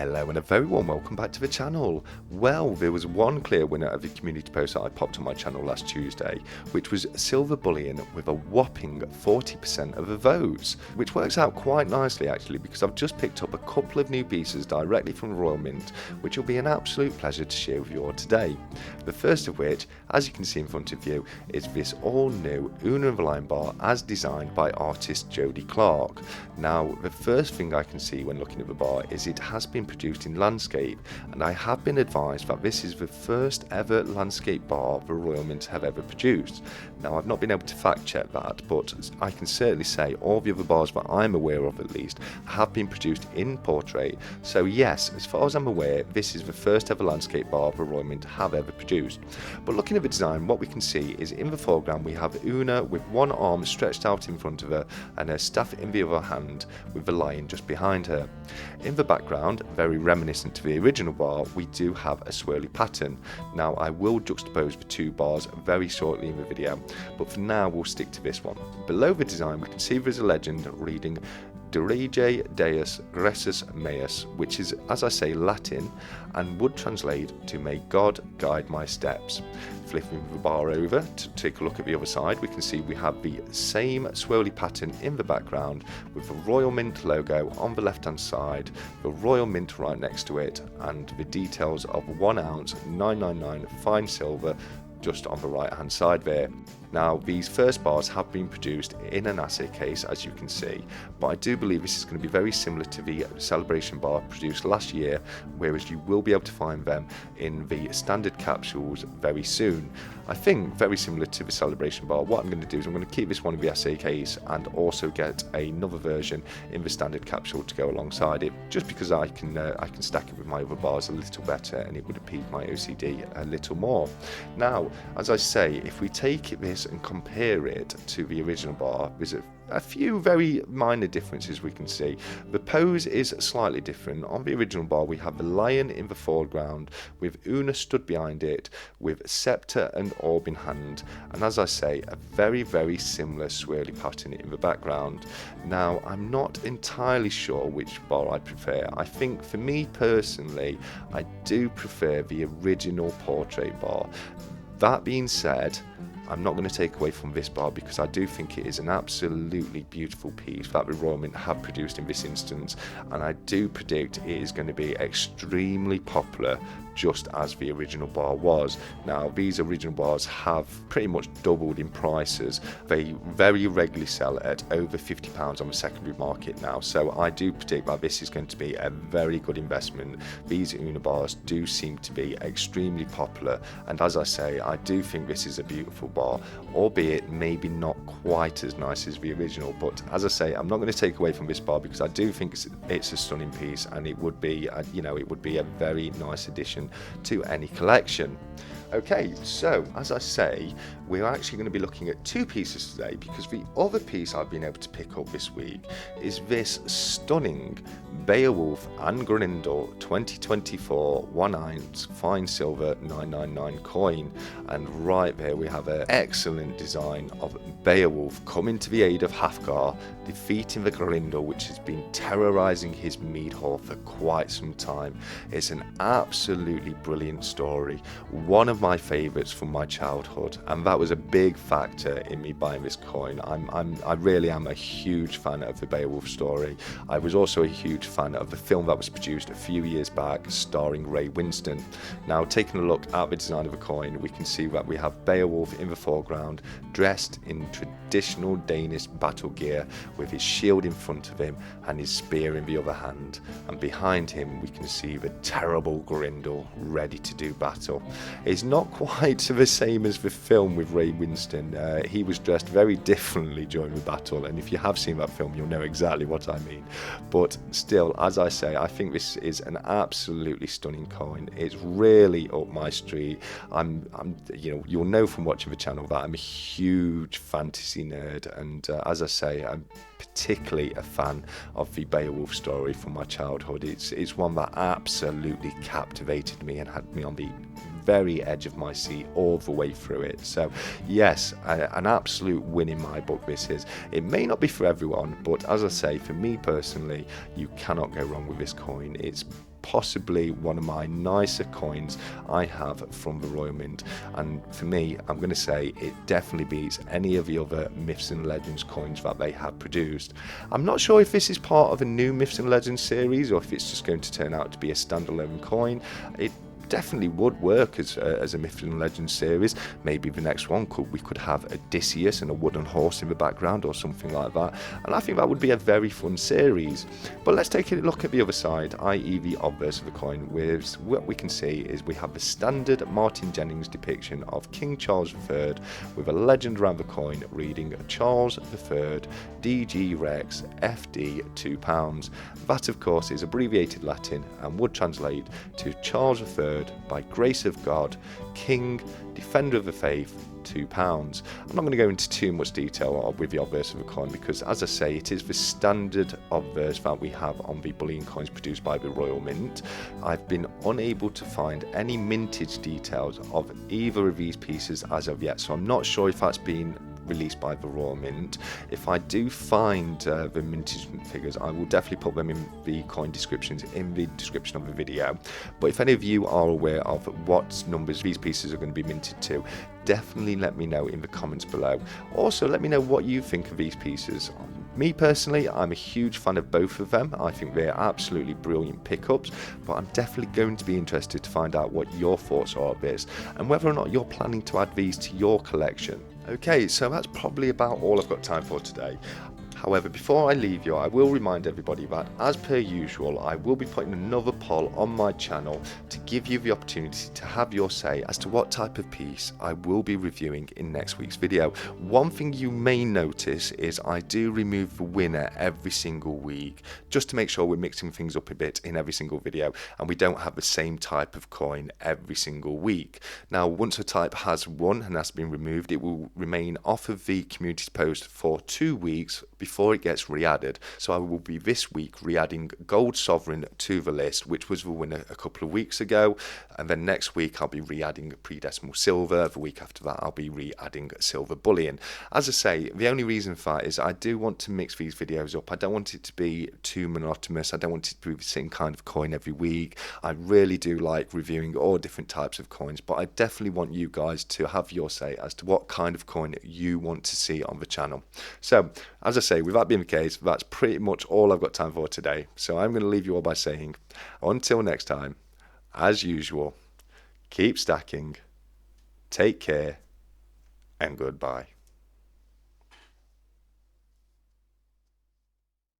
Hello and a very warm welcome back to the channel. Well, there was one clear winner of the community post that I popped on my channel last Tuesday, which was silver bullion with a whopping 40% of the votes, which works out quite nicely actually, because I've just picked up a couple of new pieces directly from the Royal Mint, which will be an absolute pleasure to share with you all today. The first of which, as you can see in front of you, is this all new Una and the Lion bar as designed by artist Jodie Clark. Now, the first thing I can see when looking at the bar is it has been produced in landscape, and I have been advised that this is the first ever landscape bar the Royal Mint have ever produced. Now, I've not been able to fact check that, but I can certainly say all the other bars that I'm aware of at least have been produced in portrait. So yes, as far as I'm aware, this is the first ever landscape bar the Royal Mint have ever produced. But looking at the design, what we can see is in the foreground we have Una with one arm stretched out in front of her and her staff in the other hand, with the lion just behind her. In the background, very reminiscent to the original bar, we do have a swirly pattern. Now, I will juxtapose the two bars very shortly in the video, but for now we'll stick to this one. Below the design we can see there's a legend reading Dirige Deus Gressus Meus, which is, as I say, Latin and would translate to "May God guide my steps." Flipping the bar over to take a look at the other side, we can see we have the same swirly pattern in the background with the Royal Mint logo on the left hand side, the Royal Mint right next to it, and the details of 1 ounce 999 fine silver just on the right hand side there. Now, these first bars have been produced in an assay case, as you can see, but I do believe this is going to be very similar to the celebration bar produced last year, whereas you will be able to find them in the standard capsules very soon. I think very similar to the celebration bar, what I'm going to do is I'm going to keep this one in the assay case and also get another version in the standard capsule to go alongside it, just because I can stack it with my other bars a little better and it would appease my OCD a little more. Now, as I say, if we take this and compare it to the original bar, there's a few very minor differences we can see. The pose is slightly different. On the original bar we have the lion in the foreground with Una stood behind it with scepter and orb in hand, and as I say, a very similar swirly pattern in the background. Now, I'm not entirely sure which bar I prefer. I think for me personally, I do prefer the original portrait bar. That being said, I'm not going to take away from this bar because I do think it is an absolutely beautiful piece that the Royal Mint have produced in this instance, and I do predict it is going to be extremely popular, just as the original bar was. Now, these original bars have pretty much doubled in prices. They very regularly sell at over £50 on the secondary market now, so I do predict that this is going to be a very good investment. These Una bars do seem to be extremely popular, and as I say, I do think this is a beautiful bar, albeit maybe not quite as nice as the original. But as I say, I'm not going to take away from this bar because I do think it's a stunning piece, and it would be a very nice addition to any collection. Okay, so as I say, we're actually going to be looking at two pieces today, because the other piece I've been able to pick up this week is this stunning Beowulf and Grendel 2024 1 ounce fine silver 999 coin, and right there we have an excellent design of Beowulf coming to the aid of Hafgar, defeating the Grendel, which has been terrorizing his mead hall for quite some time. It's an absolutely brilliant story, one of my favorites from my childhood, and that was a big factor in me buying this coin. I really am a huge fan of the Beowulf story. I was also a huge fan of the film that was produced a few years back starring Ray Winston. Now, taking a look at the design of the coin, we can see that we have Beowulf in the foreground, dressed in traditional Danish battle gear with his shield in front of him and his spear in the other hand, and behind him we can see the terrible Grendel ready to do battle. It's not quite the same as the film with Ray Winston. He was dressed very differently during the battle, and if you have seen that film you'll know exactly what I mean. But still, as I say, I think this is an absolutely stunning coin. It's really up my street. You'll know from watching the channel that I'm a huge fantasy nerd, and as I say, I'm particularly a fan of the Beowulf story from my childhood. It's one that absolutely captivated me and had me on the very edge of my seat all the way through it. So yes, an absolute win in my book this is. It may not be for everyone, but as I say, for me personally, you cannot go wrong with this coin. It's possibly one of my nicer coins I have from the Royal Mint, and for me, I'm going to say it definitely beats any of the other Myths and Legends coins that they have produced. I'm not sure if this is part of a new Myths and Legends series or if it's just going to turn out to be a standalone coin. It definitely would work as a Myths and Legends series. Maybe the next one we could have Odysseus and a wooden horse in the background or something like that, and I think that would be a very fun series. But let's take a look at the other side, i.e. the obverse of the coin. With what we can see is we have the standard Martin Jennings depiction of King Charles III with a legend around the coin reading Charles III DG Rex FD £2. That of course is abbreviated Latin and would translate to Charles III by grace of God, King, Defender of the Faith, £2. I'm not going to go into too much detail with the obverse of the coin because, as I say, it is the standard obverse that we have on the bullion coins produced by the Royal Mint. I've been unable to find any mintage details of either of these pieces as of yet, so I'm not sure if that's been released by the Royal Mint. If I do find the mintage figures, I will definitely put them in the coin descriptions in the description of the video. But if any of you are aware of what numbers these pieces are going to be minted to, definitely let me know in the comments below. Also, let me know what you think of these pieces. Me personally, I'm a huge fan of both of them. I think they're absolutely brilliant pickups, but I'm definitely going to be interested to find out what your thoughts are of this and whether or not you're planning to add these to your collection. Okay, so that's probably about all I've got time for today. However, before I leave you, I will remind everybody that, as per usual, I will be putting another poll on my channel to give you the opportunity to have your say as to what type of piece I will be reviewing in next week's video. One thing you may notice is I do remove the winner every single week, just to make sure we're mixing things up a bit in every single video and we don't have the same type of coin every single week. Now, once a type has won and has been removed, it will remain off of the community post for 2 weeks before it gets re-added. So I will be this week re-adding Gold Sovereign to the list, which was the winner a couple of weeks ago, and then next week I'll be re-adding Pre-Decimal Silver. The week after that I'll be re-adding Silver Bullion. As I say, the only reason for that is I do want to mix these videos up. I don't want it to be too monotonous. I don't want it to be the same kind of coin every week. I really do like reviewing all different types of coins, but I definitely want you guys to have your say as to what kind of coin you want to see on the channel. So, as I say, with that being the case, that's pretty much all I've got time for today. So I'm going to leave you all by saying, until next time, as usual, keep stacking, take care, and goodbye.